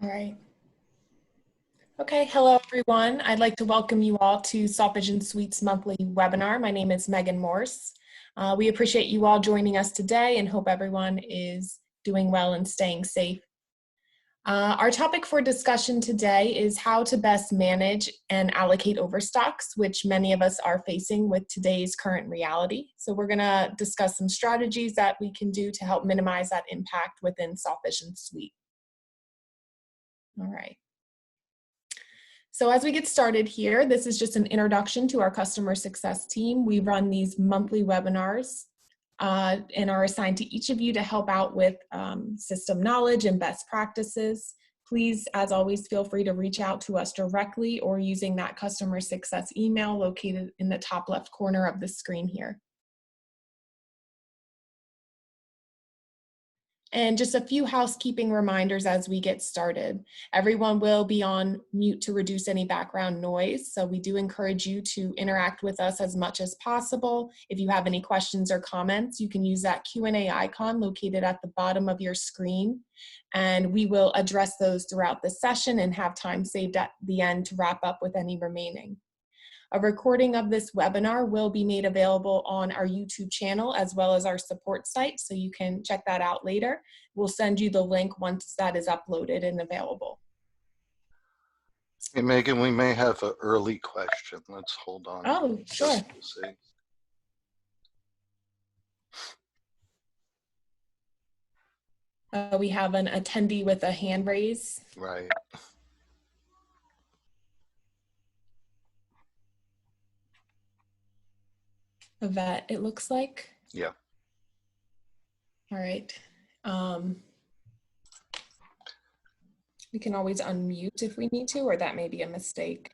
All right. Okay, hello everyone. I'd like to welcome you all to Softvision Suite's monthly webinar. My name is Megan Morse. We appreciate you all joining us today and hope everyone is doing well and staying safe. Our topic for discussion today is how to best manage and allocate overstocks, which many of us are facing with today's current reality. So we're gonna discuss some strategies that we can do to help minimize that impact within Softvision Suite. All right. So as we get started here, this is just an introduction to our customer success team. We run these monthly webinars and are assigned to each of you to help out with system knowledge and best practices. Please, as always, feel free to reach out to us directly or using that customer success email located in the top left corner of the screen here. And just a few housekeeping reminders as we get started. Everyone will be on mute to reduce any background noise. So we do encourage you to interact with us as much as possible. If you have any questions or comments, you can use that Q&A icon located at the bottom of your screen. And we will address those throughout the session and have time saved at the end to wrap up with any remaining. A recording of this webinar will be made available on our YouTube channel as well as our support site, so you can check that out later. We'll send you the link once that is uploaded and available. Hey, Megan, we may have an early question. Let's hold on. Oh, sure. To see. We have an attendee with a hand raise. Right. Yvette, it looks like. Yeah. All right. We can always unmute if we need to, or that may be a mistake.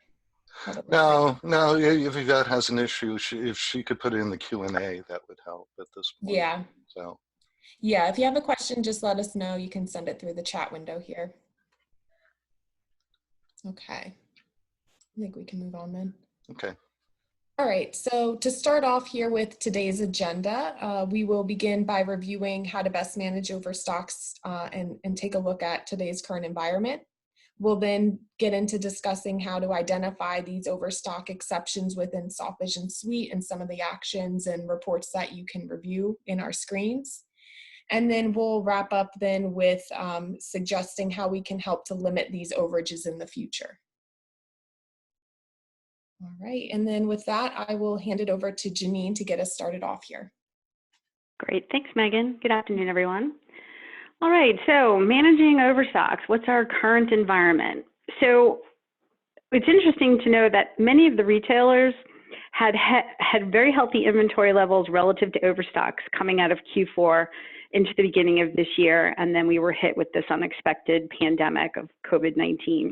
No, if Yvette has an issue, if she could put it in the Q&A, that would help at this point. Yeah. So. Yeah, if you have a question, just let us know. You can send it through the chat window here. Okay. I think we can move on then. Okay. All right, so to start off here with today's agenda, we will begin by reviewing how to best manage overstocks and take a look at today's current environment. We'll then get into discussing how to identify these overstock exceptions within Softvision Suite and some of the actions and reports that you can review in our screens. And then we'll wrap up then with suggesting how we can help to limit these overages in the future. All right, and then with that, I will hand it over to Janine to get us started off here. Great, thanks Megan. Good afternoon, everyone. All right, so managing overstocks, what's our current environment? So it's interesting to know that many of the retailers had very healthy inventory levels relative to overstocks coming out of Q4 into the beginning of this year, and then we were hit with this unexpected pandemic of COVID-19.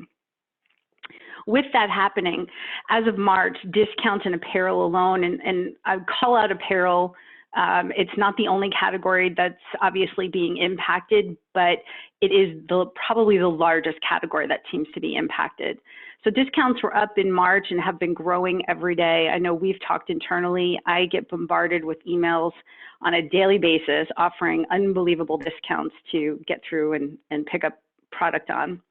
With that happening, as of March, discounts in apparel alone, and I would call out apparel, it's not the only category that's obviously being impacted, but it is probably the largest category that seems to be impacted. So discounts were up in March and have been growing every day. I know we've talked internally. I get bombarded with emails on a daily basis offering unbelievable discounts to get through and pick up product on.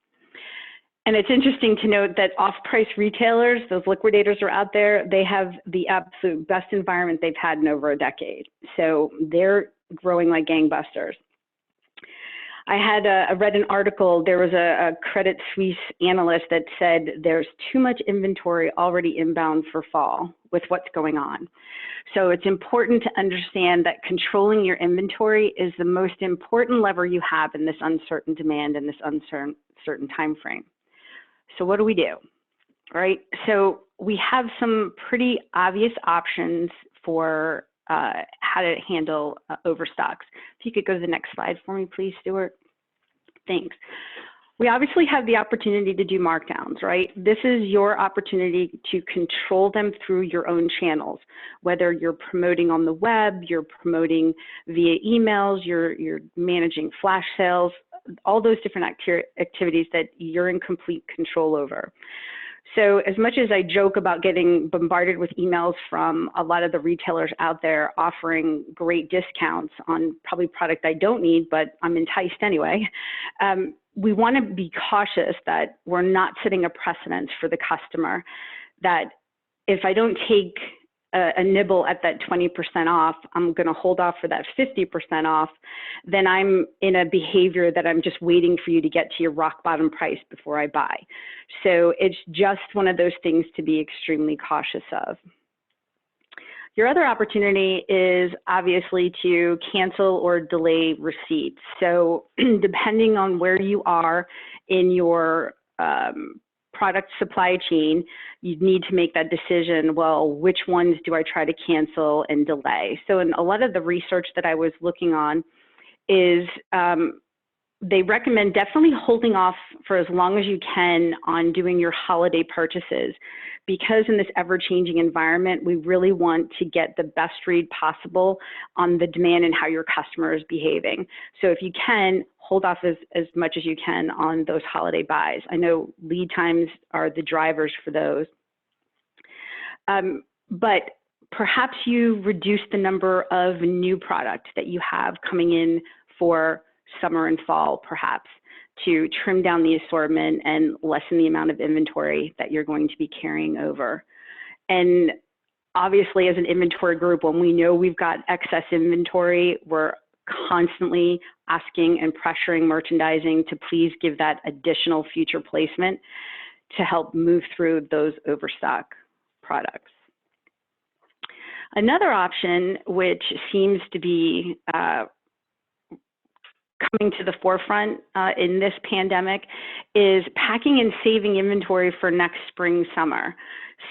And it's interesting to note that off-price retailers, those liquidators are out there, they have the absolute best environment they've had in over a decade. So they're growing like gangbusters. I read an article, there was a Credit Suisse analyst that said there's too much inventory already inbound for fall with what's going on. So it's important to understand that controlling your inventory is the most important lever you have in this uncertain demand and this uncertain time frame. So what do we do? All right, so we have some pretty obvious options for how to handle overstocks. If you could go to the next slide for me, please, Stuart. Thanks. We obviously have the opportunity to do markdowns, right? This is your opportunity to control them through your own channels, whether you're promoting on the web, you're promoting via emails, you're managing flash sales, all those different activities that you're in complete control over. So as much as I joke about getting bombarded with emails from a lot of the retailers out there offering great discounts on probably product I don't need, but I'm enticed anyway, we want to be cautious that we're not setting a precedence for the customer, that if I don't take a nibble at that 20% off, I'm going to hold off for that 50% off, then I'm in a behavior that I'm just waiting for you to get to your rock bottom price before I buy. So it's just one of those things to be extremely cautious of. Your other opportunity is obviously to cancel or delay receipts. So depending on where you are in your product supply chain, you need to make that decision, well, which ones do I try to cancel and delay? So in a lot of the research that I was looking on is they recommend definitely holding off for as long as you can on doing your holiday purchases, because in this ever-changing environment, we really want to get the best read possible on the demand and how your customer is behaving. So if you can, hold off as much as you can on those holiday buys. I know lead times are the drivers for those. But perhaps you reduce the number of new products that you have coming in for summer and fall, perhaps, to trim down the assortment and lessen the amount of inventory that you're going to be carrying over. And obviously, as an inventory group, when we know we've got excess inventory, we're constantly asking and pressuring merchandising to please give that additional future placement to help move through those overstock products. Another option, which seems to be coming to the forefront in this pandemic, is packing and saving inventory for next spring, summer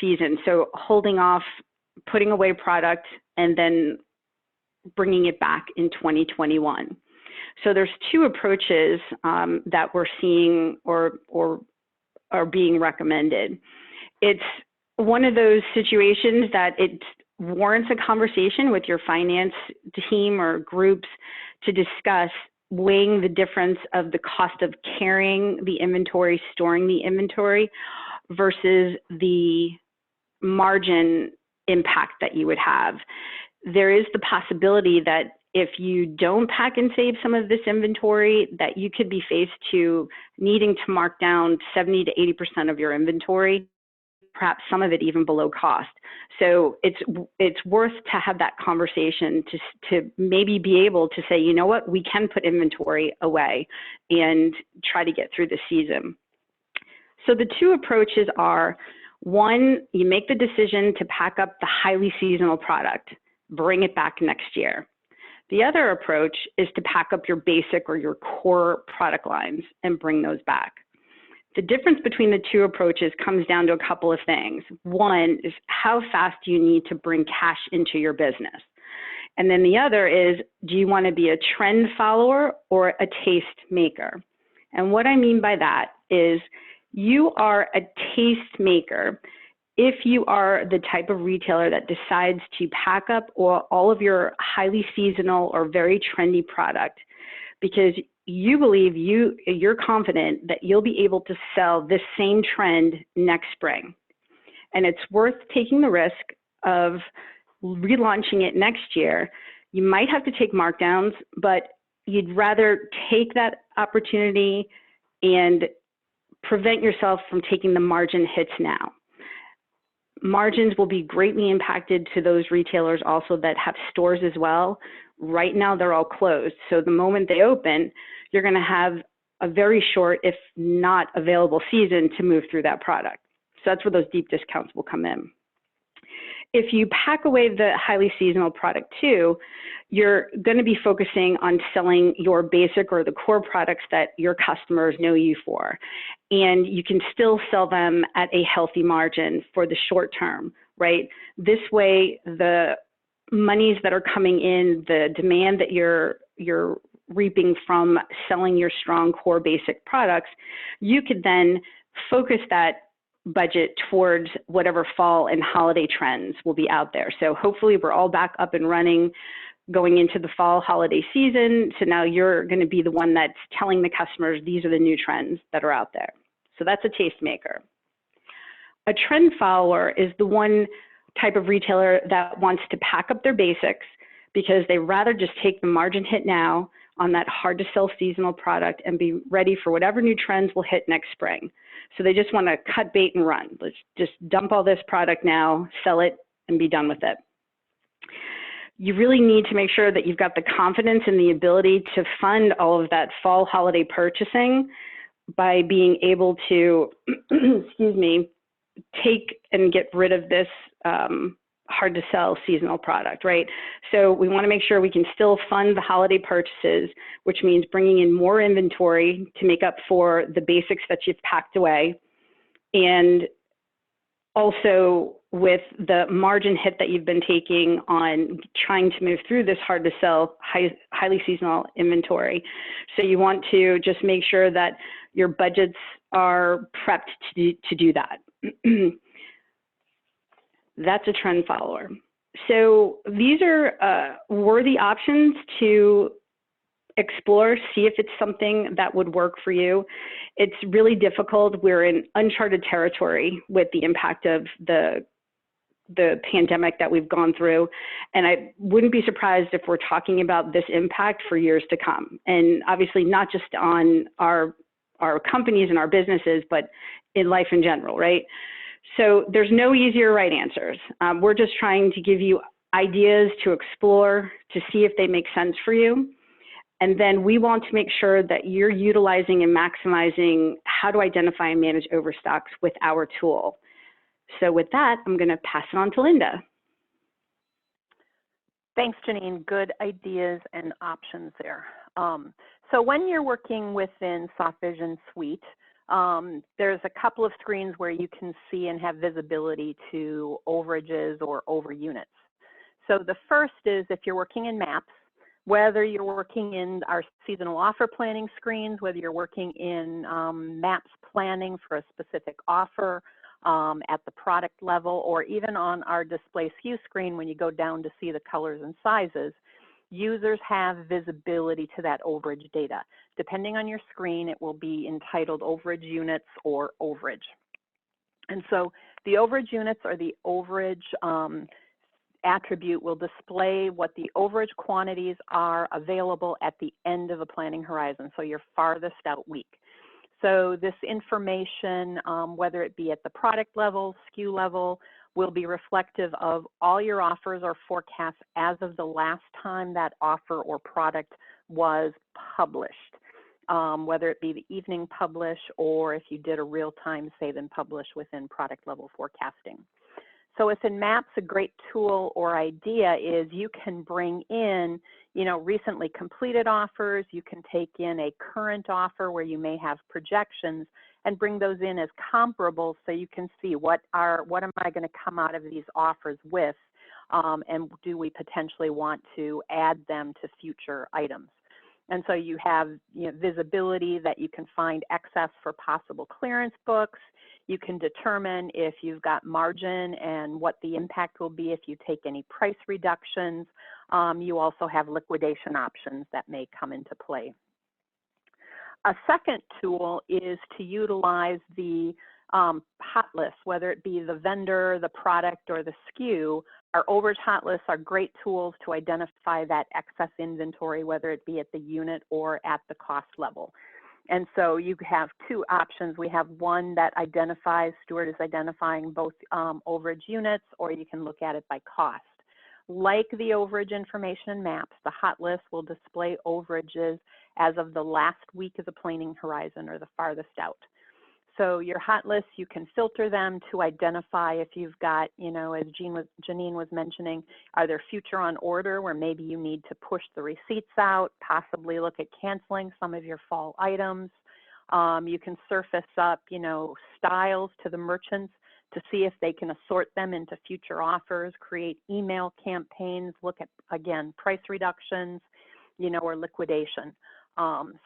season. So holding off, putting away product, and then bringing it back in 2021. So there's two approaches that we're seeing or are being recommended. It's one of those situations that it warrants a conversation with your finance team or groups to discuss weighing the difference of the cost of carrying the inventory, storing the inventory, versus the margin impact that you would have. There is the possibility that if you don't pack and save some of this inventory, that you could be faced to needing to mark down 70 to 80% of your inventory, perhaps some of it even below cost. So it's worth to have that conversation to maybe be able to say, you know what, we can put inventory away and try to get through the season. So the two approaches are, one, you make the decision to pack up the highly seasonal product, bring it back next year. The other approach is to pack up your basic or your core product lines and bring those back. The difference between the two approaches comes down to a couple of things. One is how fast do you need to bring cash into your business? And then the other is, do you want to be a trend follower or a taste maker? And what I mean by that is you are a taste maker if you are the type of retailer that decides to pack up all of your highly seasonal or very trendy product because you believe you're confident that you'll be able to sell this same trend next spring. And it's worth taking the risk of relaunching it next year. You might have to take markdowns, but you'd rather take that opportunity and prevent yourself from taking the margin hits now. Margins will be greatly impacted to those retailers also that have stores as well. Right now, they're all closed. So the moment they open, you're going to have a very short, if not available season to move through that product. So that's where those deep discounts will come in. If you pack away the highly seasonal product too, you're going to be focusing on selling your basic or the core products that your customers know you for. And you can still sell them at a healthy margin for the short term, right? This way, the monies that are coming in, the demand that you're reaping from selling your strong core basic products, you could then focus that budget towards whatever fall and holiday trends will be out there. So hopefully we're all back up and running going into the fall holiday season. So now you're going to be the one that's telling the customers these are the new trends that are out there. So that's a tastemaker. a trend follower is the one type of retailer that wants to pack up their basics because they rather just take the margin hit now on that hard to sell seasonal product and be ready for whatever new trends will hit next spring. So they just want to cut bait and run. Let's just dump all this product now, sell it, and be done with it. You really need to make sure that you've got the confidence and the ability to fund all of that fall holiday purchasing by being able to, excuse me, take and get rid of this hard to sell seasonal product, right? So we want to make sure we can still fund the holiday purchases, which means bringing in more inventory to make up for the basics that you've packed away. And also with the margin hit that you've been taking on trying to move through this hard to sell, highly seasonal inventory. So you want to just make sure that your budgets are prepped to do that. That's a trend follower. So these are worthy options to explore, see if it's something that would work for you. It's really difficult. We're in uncharted territory with the impact of the pandemic that we've gone through. And I wouldn't be surprised if we're talking about this impact for years to come. And obviously not just on our companies and our businesses, but in life in general, right? So there's no easy or right answers. We're just trying to give you ideas to explore, to see if they make sense for you. And then we want to make sure that you're utilizing and maximizing how to identify and manage overstocks with our tool. So with that, I'm going to pass it on to Linda. Thanks, Janine. Good ideas and options there. So when you're working within Softvision Suite, there's a couple of screens where you can see and have visibility to overages or over units. So the first is if you're working in maps, whether you're working in our seasonal offer planning screens, whether you're working in maps planning for a specific offer at the product level, or even on our display SKU screen when you go down to see the colors and sizes, users have visibility to that overage data. Depending on your screen, it will be entitled overage units or overage. And so the overage units or the overage attribute will display what the overage quantities are available at the end of a planning horizon, so your farthest out week. So this information, whether it be at the product level, SKU level, will be reflective of all your offers or forecasts as of the last time that offer or product was published, whether it be the evening publish or if you did a real-time save and publish within product level forecasting. So within Maps, a great tool or idea is you can bring in, recently completed offers. You can take in a current offer where you may have projections and bring those in as comparables so you can see what am I going to come out of these offers with, and do we potentially want to add them to future items. And so you have visibility that you can find excess for possible clearance books. You can determine if you've got margin and what the impact will be if you take any price reductions. You also have liquidation options that may come into play. A second tool is to utilize the hot list, whether it be the vendor, the product, or the SKU. Our overage hot lists are great tools to identify that excess inventory, whether it be at the unit or at the cost level. And so you have two options. We have one that identifies, Stuart is identifying both overage units, or you can look at it by cost. Like the overage information in Maps, the hot list will display overages as of the last week of the planning horizon or the farthest out. So your hot lists, you can filter them to identify if you've got, as Janine was mentioning, are there future on order where maybe you need to push the receipts out, possibly look at canceling some of your fall items. You can surface up, styles to the merchants to see if they can assort them into future offers, create email campaigns, look at, again, price reductions, or liquidation.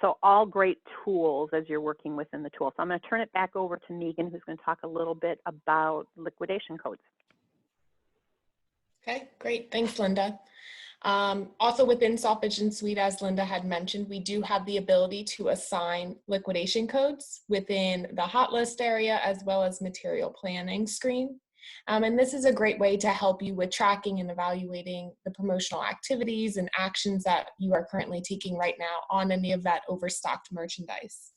So all great tools as you're working within the tool. So I'm going to turn it back over to Megan, who's going to talk a little bit about liquidation codes. Okay, great. Thanks, Linda. Also within Softvision Suite, as Linda had mentioned, we do have the ability to assign liquidation codes within the hot list area as well as material planning screen. And this is a great way to help you with tracking and evaluating the promotional activities and actions that you are currently taking right now on any of that overstocked merchandise.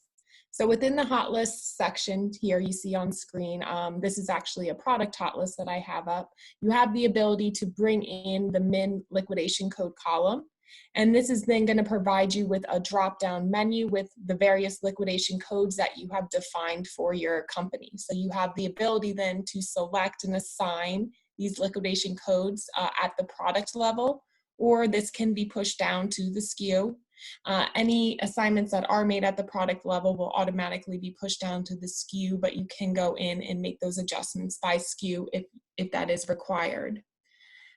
So within the hot list section here you see on screen, this is actually a product hot list that I have up. You have the ability to bring in the min liquidation code column. And this is then going to provide you with a drop-down menu with the various liquidation codes that you have defined for your company. So you have the ability then to select and assign these liquidation codes at the product level, or this can be pushed down to the SKU. Any assignments that are made at the product level will automatically be pushed down to the SKU, but you can go in and make those adjustments by SKU if that is required.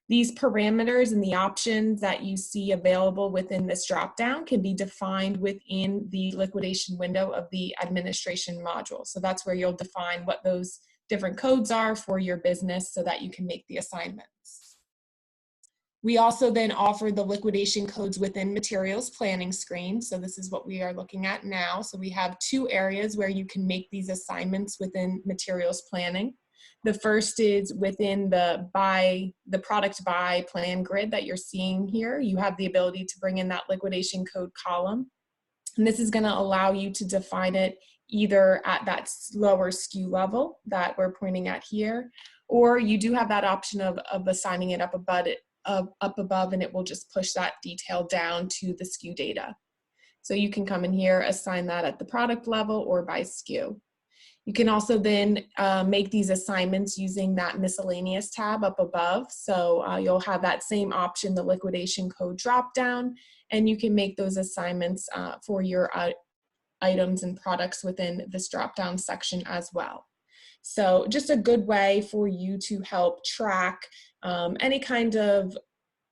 These parameters and the options that you see available within this dropdown can be defined within the liquidation window of the administration module. So that's where you'll define what those different codes are for your business so that you can make the assignments. We also then offer the liquidation codes within materials planning screen. So this is what we are looking at now. So we have two areas where you can make these assignments within materials planning. The first is within the product buy plan grid that you're seeing here. You have the ability to bring in that liquidation code column. And this is going to allow you to define it either at that lower SKU level that we're pointing at here, or you do have that option of assigning it up above, and it will just push that detail down to the SKU data. So you can come in here, assign that at the product level or by SKU. You can also then make these assignments using that miscellaneous tab up above. So you'll have that same option, the liquidation code drop down, and you can make those assignments for your items and products within this drop down section as well. So just a good way for you to help track any kind of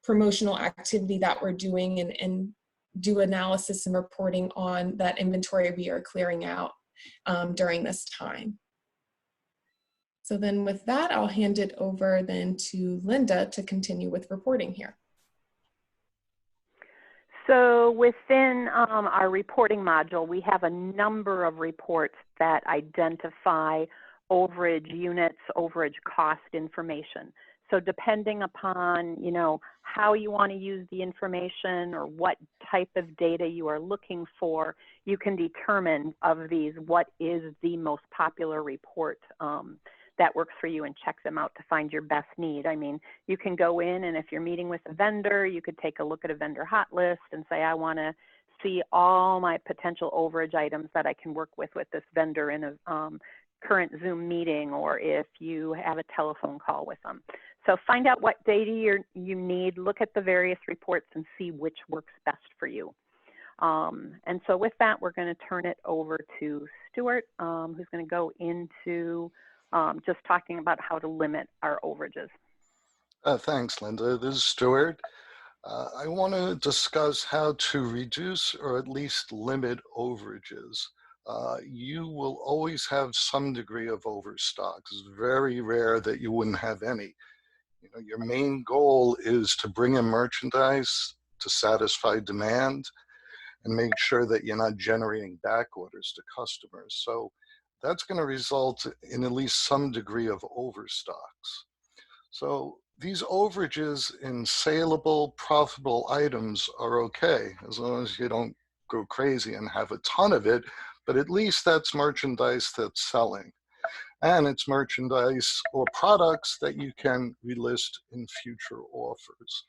promotional activity that we're doing and do analysis and reporting on that inventory we are clearing out during this time. So then with that, I'll hand it over then to Linda to continue with reporting here. So within our reporting module, we have a number of reports that identify overage units, overage cost information. So depending upon, how you want to use the information or what type of data you are looking for, you can determine of these what is the most popular report that works for you and check them out to find your best need. I mean, you can go in and if you're meeting with a vendor, you could take a look at a vendor hot list and say, I want to see all my potential overage items that I can work with this vendor in a current Zoom meeting, or if you have a telephone call with them. So find out what data you need, look at the various reports and see which works best for you. And so with that, we're going to turn it over to Stuart, who's going to go into just talking about how to limit our overages. Thanks, Linda. This is Stuart. I want to discuss how to reduce or at least limit overages. You will always have some degree of overstocks. It's very rare that you wouldn't have any. Your main goal is to bring in merchandise to satisfy demand and make sure that you're not generating back orders to customers. So that's going to result in at least some degree of overstocks. So these overages in saleable, profitable items are okay, as long as you don't go crazy and have a ton of it, but at least that's merchandise that's selling. And it's merchandise or products that you can relist in future offers.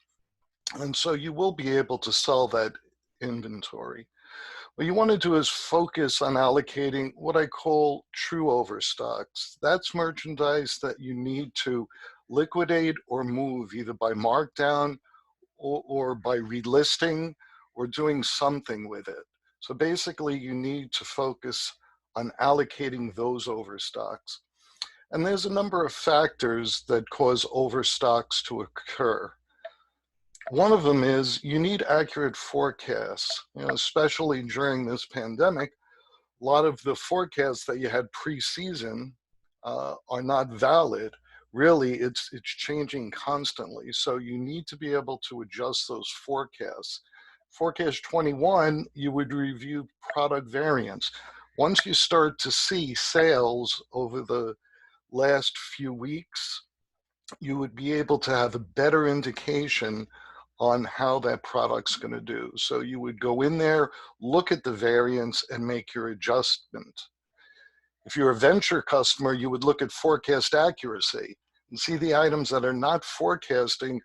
And so you will be able to sell that inventory. What you want to do is focus on allocating what I call true overstocks. That's merchandise that you need to liquidate or move either by markdown or by relisting or doing something with it. So basically you need to focus on allocating those overstocks. And there's a number of factors that cause overstocks to occur. One of them is you need accurate forecasts, especially during this pandemic. A lot of the forecasts that you had pre-season are not valid. really it's changing constantly. So you need to be able to adjust those forecasts. Forecast 21, you would review product variance. Once you start to see sales over the last few weeks, you would be able to have a better indication on how that product's going to do. So you would go in there, look at the variance, and make your adjustment. If you're a venture customer, you would look at forecast accuracy and see the items that are not forecasting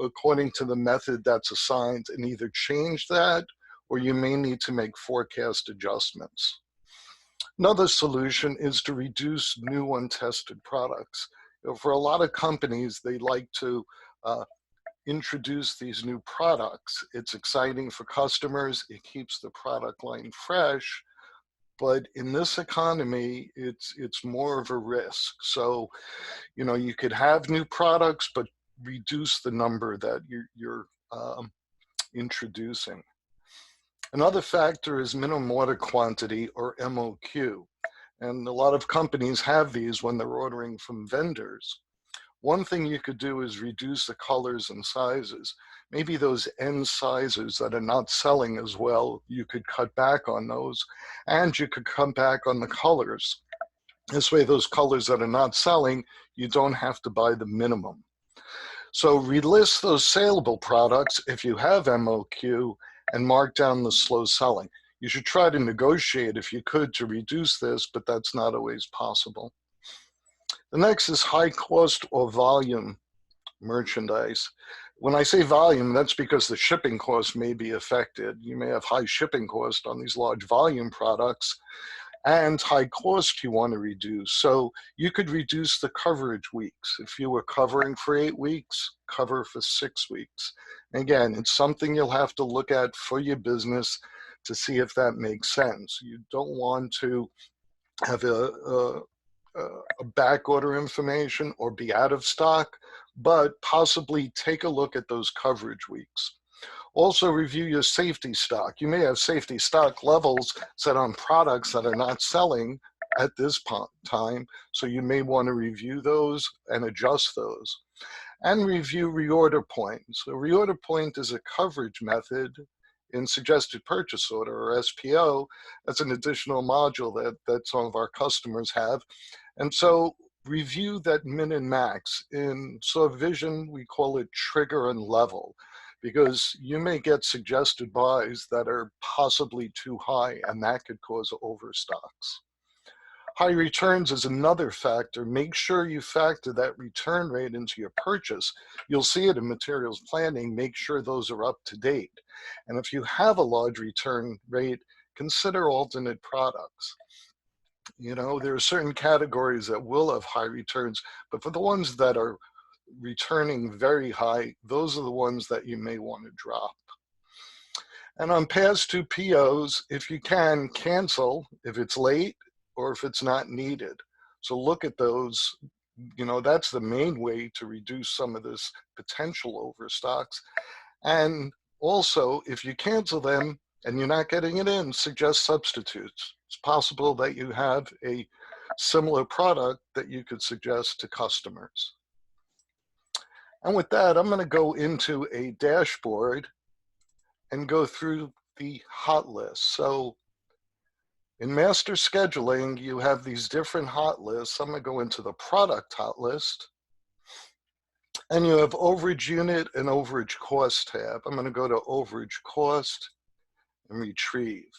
according to the method that's assigned, and either change that or you may need to make forecast adjustments. Another solution is to reduce new untested products. For a lot of companies, they like to introduce these new products. It's exciting for customers. It keeps the product line fresh. But in this economy, it's more of a risk. So, you could have new products, but reduce the number that you're introducing. Another factor is minimum order quantity, or MOQ. And a lot of companies have these when they're ordering from vendors. One thing you could do is reduce the colors and sizes. Maybe those end sizes that are not selling as well, you could cut back on those, and you could cut back on the colors. This way, those colors that are not selling, you don't have to buy the minimum. So relist those saleable products if you have MOQ, and mark down the slow selling. You should try to negotiate if you could to reduce this, but that's not always possible. The next is high cost or volume merchandise. When I say volume, that's because the shipping costs may be affected. You may have high shipping costs on these large volume products, and high cost you want to reduce. So you could reduce the coverage weeks. If you were covering for 8 weeks, cover for 6 weeks. Again, it's something you'll have to look at for your business to see if that makes sense. You don't want to have a back order information or be out of stock, but possibly take a look at those coverage weeks. Also review your safety stock. You may have safety stock levels set on products that are not selling at this time, so you may want to review those and adjust those. And review reorder points. A reorder point is a coverage method in suggested purchase order, or SPO. That's an additional module that some of our customers have. And so review that min and max. In Softvision, we call it trigger and level, because you may get suggested buys that are possibly too high, and that could cause overstocks. High returns is another factor. Make sure you factor that return rate into your purchase. You'll see it in materials planning. Make sure those are up to date. And if you have a large return rate, consider alternate products. There are certain categories that will have high returns, but for the ones that are returning very high, those are the ones that you may want to drop. And on past due POs, if you can, cancel if it's late or if it's not needed. So look at those. That's the main way to reduce some of this potential overstocks. And also, if you cancel them and you're not getting it in, suggest substitutes. It's possible that you have a similar product that you could suggest to customers. And with that, I'm going to go into a dashboard and go through the hot list. So in master scheduling, you have these different hot lists. I'm going to go into the product hot list. And you have overage unit and overage cost tab. I'm going to go to overage cost and retrieve.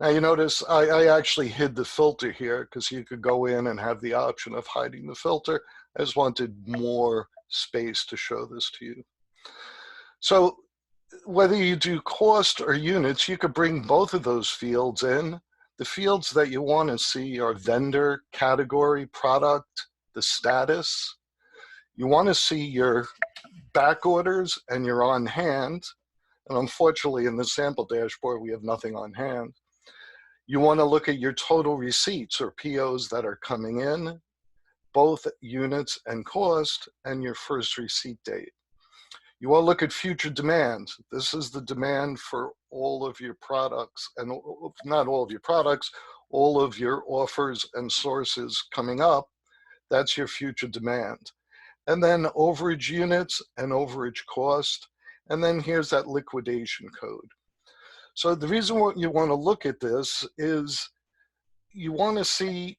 Now you notice I actually hid the filter here because you could go in and have the option of hiding the filter. I just wanted more space to show this to you. So whether you do cost or units, you could bring both of those fields in. The fields that you want to see are vendor, category, product, the status. You want to see your back orders and your on hand. And unfortunately, in the sample dashboard, we have nothing on hand. You want to look at your total receipts, or POs, that are coming in, both units and cost, and your first receipt date. You want to look at future demand. This is the demand for all of your products, and not all of your products, all of your offers and sources coming up That's your future demand. And then overage units and overage cost. And then here's that liquidation code. So the reason why you want to look at this is you want to see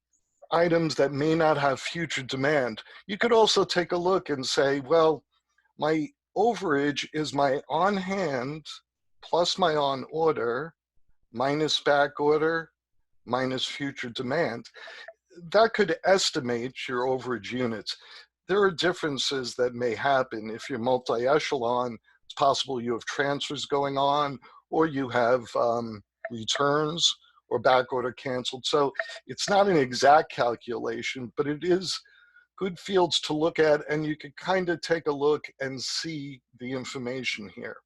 items that may not have future demand. You could also take a look and say, well, my overage is my on hand plus my on order minus back order minus future demand. That could estimate your overage units. There are differences that may happen. If you're multi-echelon, it's possible you have transfers going on, or you have returns or back order canceled. So it's not an exact calculation, but it is good fields to look at, and you can kind of take a look and see the information here.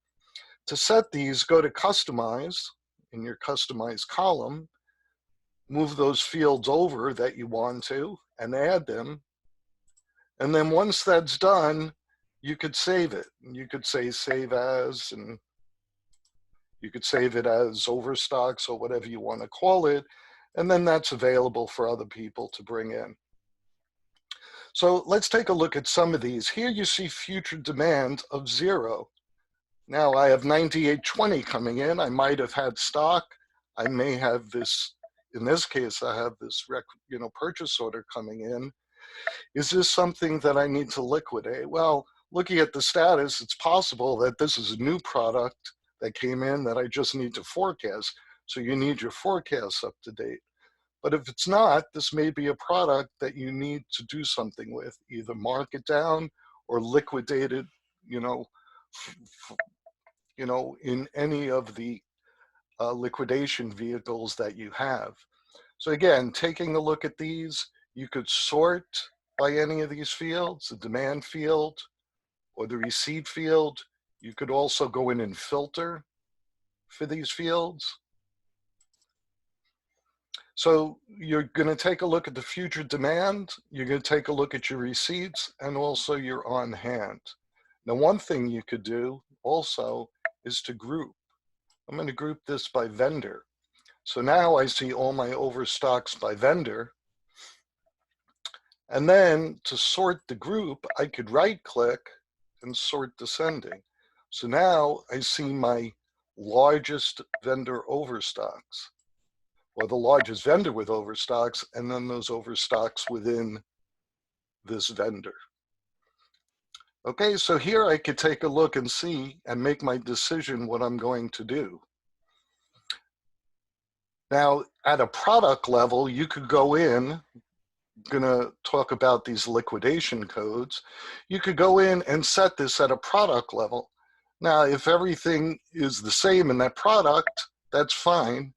To set these, go to Customize in your Customize column, move those fields over that you want to, and add them. And then once that's done, you could save it. You could say save as, and you could save it as Overstocks or whatever you want to call it. And then that's available for other people to bring in. So let's take a look at some of these. Here you see future demand of 0. Now I have 9820 coming in. I might have had stock. I may have this, in this case, I have this purchase order coming in. Is this something that I need to liquidate? Well, looking at the status, it's possible that this is a new product that came in that I just need to forecast. So you need your forecasts up to date. But if it's not, this may be a product that you need to do something with, either mark it down or liquidate it, in any of the liquidation vehicles that you have. So again, taking a look at these, you could sort by any of these fields, the demand field or the receipt field. You could also go in and filter for these fields. So you're going to take a look at the future demand, you're going to take a look at your receipts, and also your on hand. Now, one thing you could do also is to group. I'm going to group this by vendor. So now I see all my overstocks by vendor. And then to sort the group, I could right click and sort descending. So now I see my largest vendor overstocks, or the largest vendor with overstocks, and then those overstocks within this vendor. Okay, so here I could take a look and see and make my decision what I'm going to do. Now, at a product level, you could go in, going to talk about these liquidation codes. You could go in and set this at a product level. Now, if everything is the same in that product, that's fine.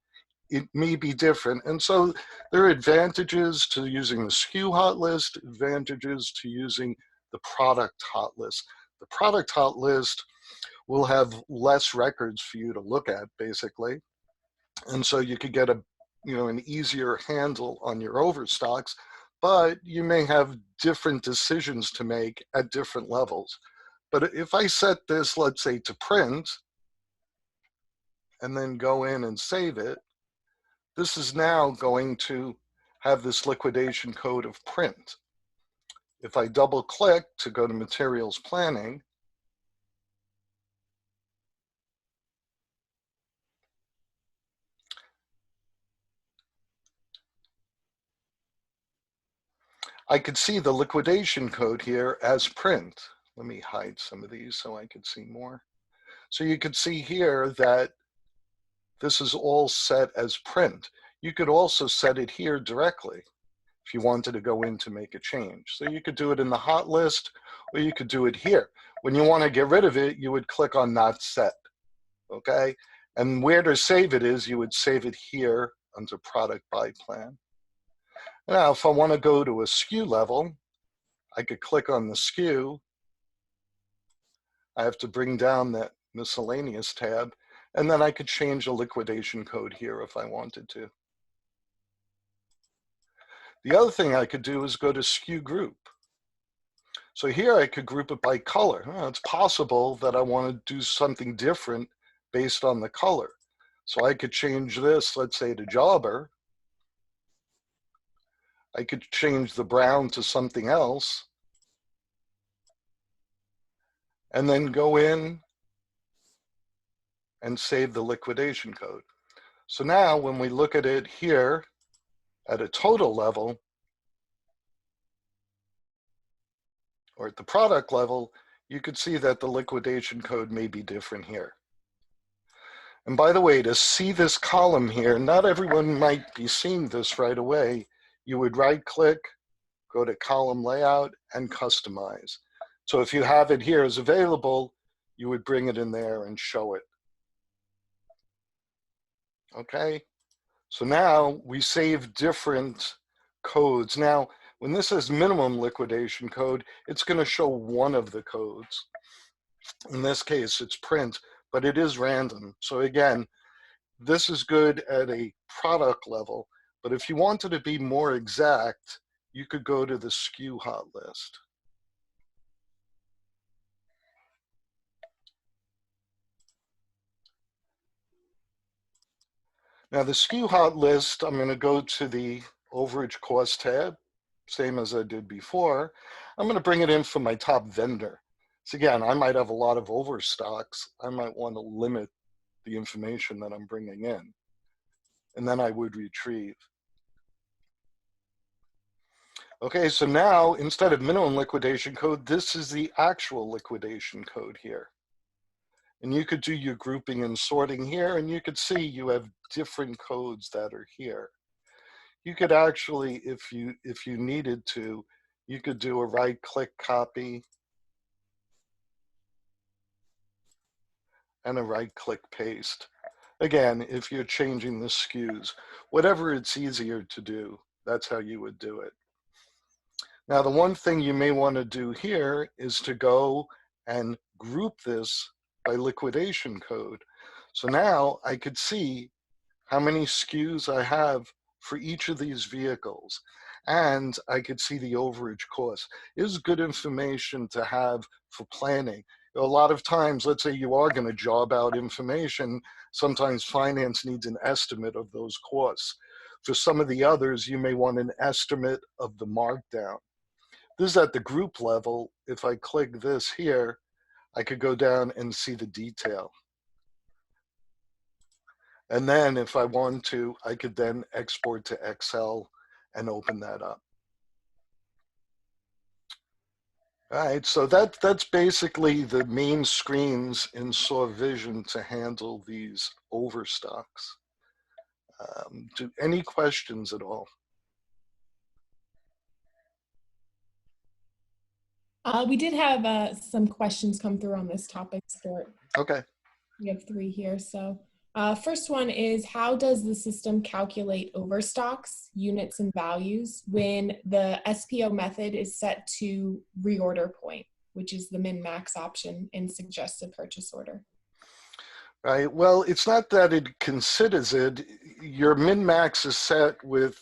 It may be different. And so there are advantages to using the SKU hot list, advantages to using the product hot list. The product hot list will have less records for you to look at, basically. And so you could get an easier handle on your overstocks, but you may have different decisions to make at different levels. But if I set this, let's say, to print, and then go in and save it, this is now going to have this liquidation code of print. If I double click to go to materials planning, I could see the liquidation code here as print. Let me hide some of these so I could see more. So you could see here that this is all set as print. You could also set it here directly if you wanted to go in to make a change. So you could do it in the hot list, or you could do it here. When you want to get rid of it, you would click on not set, okay? And where to save it is, you would save it here under product by plan. Now, if I want to go to a SKU level, I could click on the SKU. I have to bring down that miscellaneous tab, and then I could change the liquidation code here if I wanted to. The other thing I could do is go to SKU group. So here I could group it by color. It's possible that I want to do something different based on the color. So I could change this, let's say, to jobber. I could change the brown to something else and then go in and save the liquidation code. So now when we look at it here at a total level or at the product level, you could see that the liquidation code may be different here. And by the way, to see this column here, not everyone might be seeing this right away. You would right click, go to column layout and customize. So if you have it here as available, you would bring it in there and show it. Okay, so now we save different codes. Now, when this is minimum liquidation code, it's going to show one of the codes. In this case, it's print, but it is random. So again, this is good at a product level, but if you wanted to be more exact, you could go to the SKU hot list. Now the SKU hot list, I'm going to go to the overage cost tab, same as I did before. I'm going to bring it in from my top vendor. So again, I might have a lot of overstocks. I might want to limit the information that I'm bringing in. And then I would retrieve. Okay, so now instead of minimum liquidation code, this is the actual liquidation code here. And you could do your grouping and sorting here, and you could see you have different codes that are here. You could actually, if you needed to, you could do a right-click copy and a right-click paste. Again, if you're changing the SKUs, whatever it's easier to do, that's how you would do it. Now, the one thing you may want to do here is to go and group this by liquidation code. So now I could see how many SKUs I have for each of these vehicles, and I could see the overage cost. It is good information to have for planning. A lot of times, let's say you are going to job out information, sometimes finance needs an estimate of those costs. For some of the others, you may want an estimate of the markdown. This is at the group level. If I click this here, I could go down and see the detail. And then if I want to, I could then export to Excel and open that up. All right, so that's basically the main screens in Softvision to handle these overstocks. Any questions at all? We did have some questions come through on this topic, Stuart. Okay. We have 3 here. So first one is, how does the system calculate overstocks, units, and values when the SPO method is set to reorder point, which is the min-max option in suggested purchase order? Right. Well, it's not that it considers it. Your min-max is set with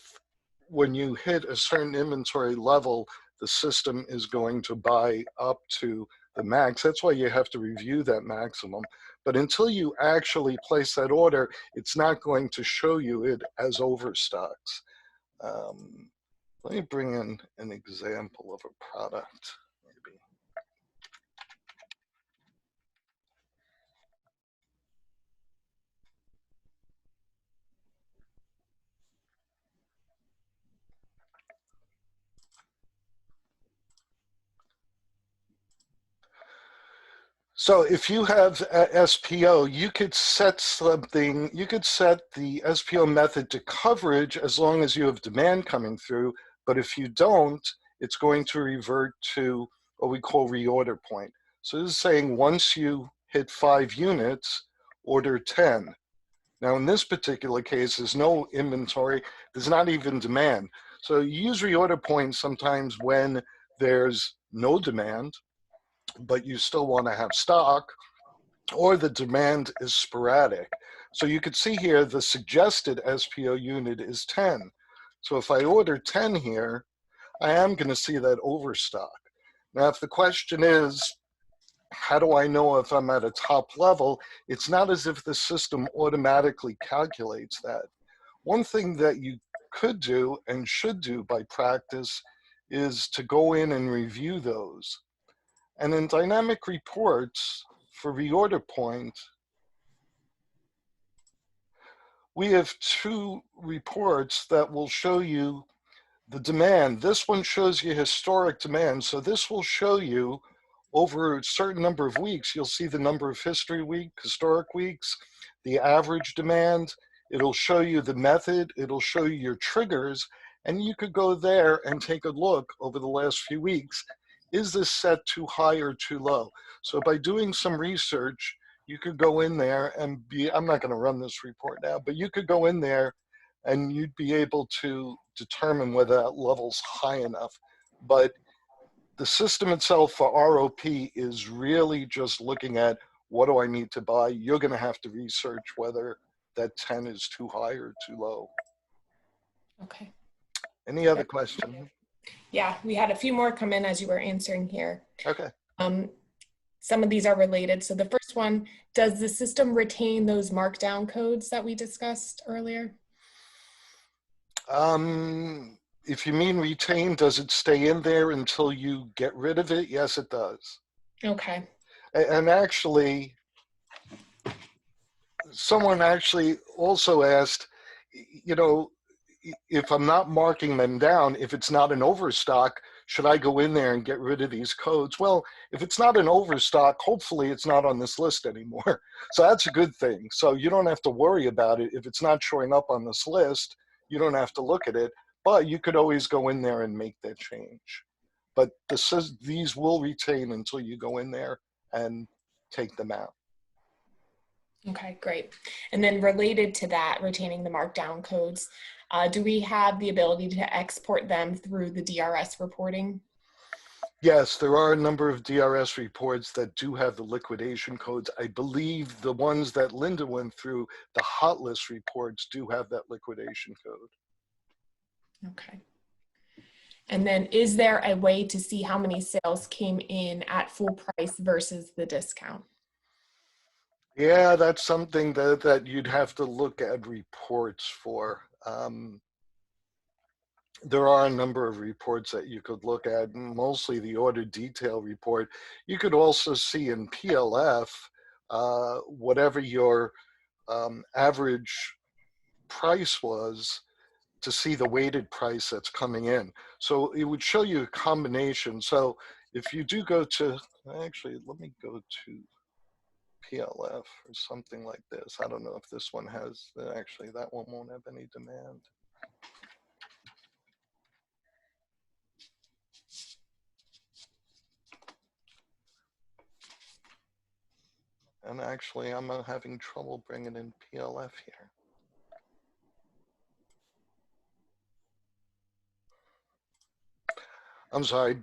when you hit a certain inventory level, the system is going to buy up to the max. That's why you have to review that maximum. But until you actually place that order, it's not going to show you it as overstocks. Let me bring in an example of a product, maybe. So if you have SPO, you could set something, you could set the SPO method to coverage as long as you have demand coming through, but if you don't, it's going to revert to what we call reorder point. So this is saying once you hit 5 units, order 10. Now in this particular case, there's no inventory, there's not even demand. So you use reorder point sometimes when there's no demand, but you still want to have stock, or the demand is sporadic. So you could see here the suggested SPO unit is 10. So if I order 10 here, I am going to see that overstock. Now, if the question is, how do I know if I'm at a top level? It's not as if the system automatically calculates that. One thing that you could do and should do by practice is to go in and review those. And in dynamic reports for reorder point, we have two reports that will show you the demand. This one shows you historic demand. So this will show you over a certain number of weeks, you'll see the number of historic weeks, the average demand. It'll show you the method. It'll show you your triggers. And you could go there and take a look over the last few weeks. Is this set too high or too low? So by doing some research, you could go in there and I'm not going to run this report now, but you could go in there and you'd be able to determine whether that level's high enough. But the system itself for ROP is really just looking at what do I need to buy. You're going to have to research whether that 10 is too high or too low. Okay. Any other questions? Yeah, we had a few more come in as you were answering here. Okay. Some of these are related. So the first one, does the system retain those markdown codes that we discussed earlier? If you mean retain, does it stay in there until you get rid of it? Yes, it does. Okay. And actually, someone actually also asked, you know, if I'm not marking them down, if it's not an overstock, should I go in there and get rid of these codes? Well, if it's not an overstock, hopefully it's not on this list anymore. So that's a good thing. So you don't have to worry about it. If it's not showing up on this list, you don't have to look at it, but you could always go in there and make that change. But these will retain until you go in there and take them out. Okay, great. And then related to that, retaining the markdown codes, do we have the ability to export them through the DRS reporting? Yes, there are a number of DRS reports that do have the liquidation codes. I believe the ones that Linda went through, the hotlist reports, do have that liquidation code. Okay. And then is there a way to see how many sales came in at full price versus the discount? Yeah, that's something that you'd have to look at reports for. There are a number of reports that you could look at, mostly the order detail report. You could also see in PLF, whatever your average price was, to see the weighted price that's coming in. So it would show you a combination. So if you do go to, actually, let me go to PLF or something like this. I don't know if this one has, actually that one won't have any demand. And actually, I'm having trouble bringing in PLF here. I'm sorry,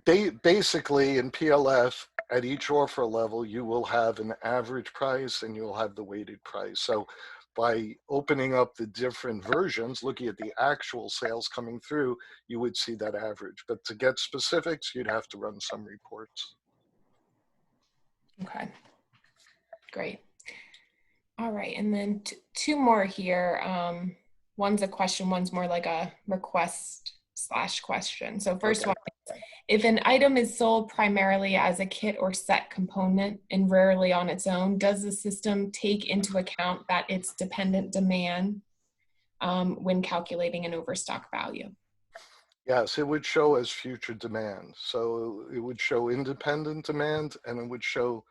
basically in PLF, at each offer level, you will have an average price and you'll have the weighted price. So by opening up the different versions, looking at the actual sales coming through, you would see that average. But to get specifics, you'd have to run some reports. Okay, great. All right, and then two more here. One's a question, one's more like a request/question. So first one, if an item is sold primarily as a kit or set component and rarely on its own, does the system take into account that it's dependent demand when calculating an overstock value? Yes, it would show as future demand. So it would show independent demand and it would show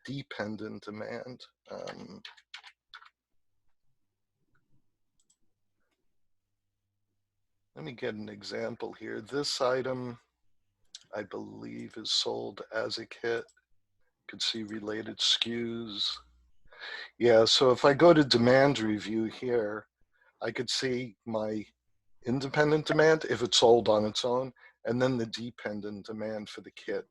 dependent demand. Let me get an example here. This item, I believe, is sold as a kit. You could see related SKUs. Yeah, so if I go to demand review here, I could see my independent demand if it's sold on its own, and then the dependent demand for the kit.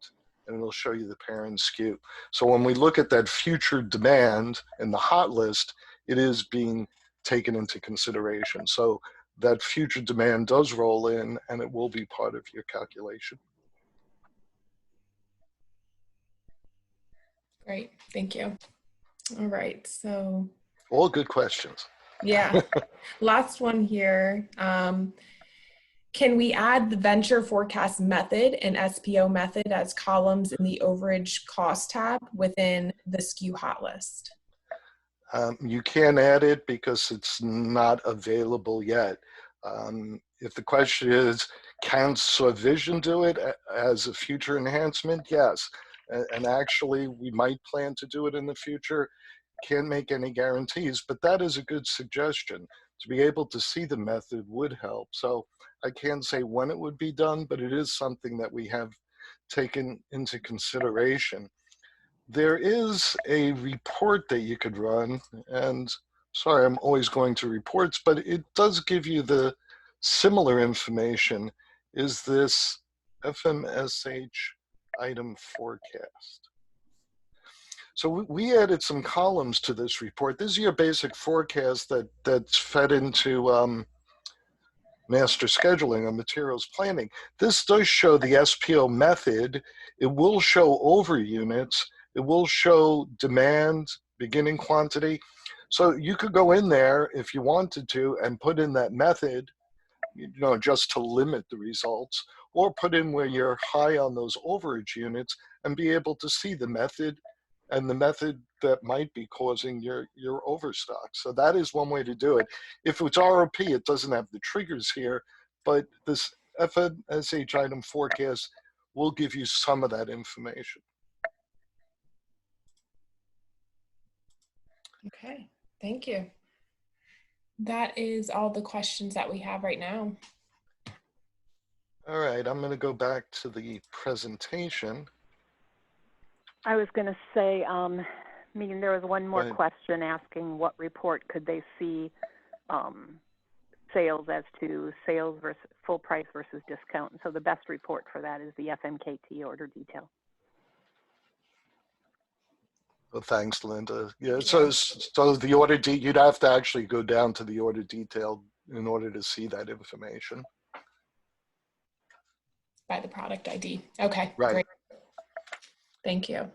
And it'll show you the parent SKU. So when we look at that future demand in the hot list, it is being taken into consideration. So that future demand does roll in and it will be part of your calculation. Great, thank you. All right, so. All good questions. Yeah. Last one here. Can we add the venture forecast method and SPO method as columns in the overage cost tab within the SKU hot list? You can't add it because it's not available yet. If the question is, can Softvision do it as a future enhancement? Yes. And actually, we might plan to do it in the future. Can't make any guarantees, but that is a good suggestion. To be able to see the method would help. So I can't say when it would be done, but it is something that we have taken into consideration. There is a report that you could run, and sorry, I'm always going to reports, but it does give you the similar information. Is this FMSH item forecast? So we added some columns to this report. This is your basic forecast that's fed into master scheduling or materials planning. This does show the SPO method. It will show over units. It will show demand, beginning quantity. So you could go in there if you wanted to and put in that method, just to limit the results, or put in where you're high on those overage units and be able to see the method and the method that might be causing your overstock. So that is one way to do it. If it's ROP, it doesn't have the triggers here, but this FMSH item forecast will give you some of that information. Okay, thank you. That is all the questions that we have right now. All right, I'm going to go back to the presentation. I was going to say, Megan, there was one more question asking what report could they see sales as to sales versus full price versus discount. And so the best report for that is the FMKT order detail. Well, thanks, Linda. Yeah, so the order you'd have to actually go down to the order detail in order to see that information. By the product ID. Okay, right. Great. Thank you.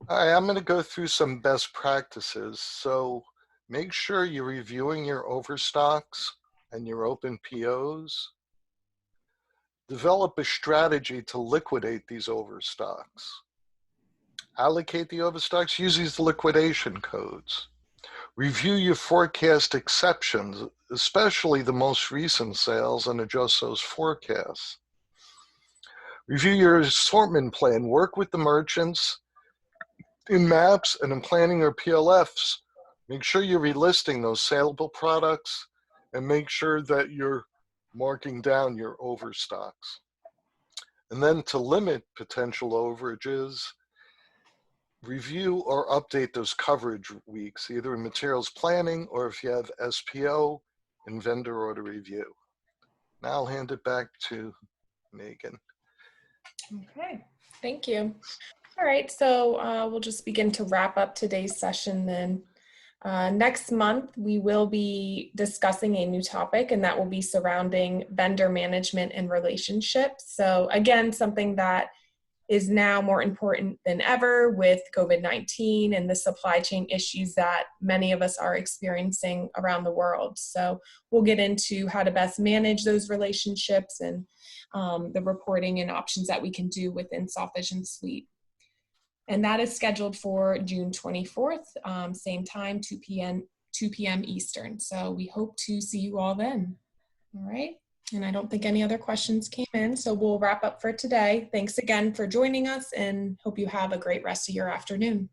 All right, I'm going to go through some best practices. So make sure you're reviewing your overstocks and your open POs. Develop a strategy to liquidate these overstocks. Allocate the overstocks, use these liquidation codes. Review your forecast exceptions, especially the most recent sales, and adjust those forecasts. Review your assortment plan. Work with the merchants in maps and in planning your PLFs. Make sure you're relisting those saleable products and make sure that you're marking down your overstocks. And then to limit potential overages, review or update those coverage weeks, either in materials planning or if you have SPO in vendor order review. Now I'll hand it back to Megan. Okay, thank you. All right, so we'll just begin to wrap up today's session then. Next month, we will be discussing a new topic, and that will be surrounding vendor management and relationships. So again, something that is now more important than ever with COVID-19 and the supply chain issues that many of us are experiencing around the world. So we'll get into how to best manage those relationships and the reporting and options that we can do within Softvision Suite. And that is scheduled for June 24th, same time, 2 p.m. Eastern. So we hope to see you all then. All right. And I don't think any other questions came in, so we'll wrap up for today. Thanks again for joining us and hope you have a great rest of your afternoon.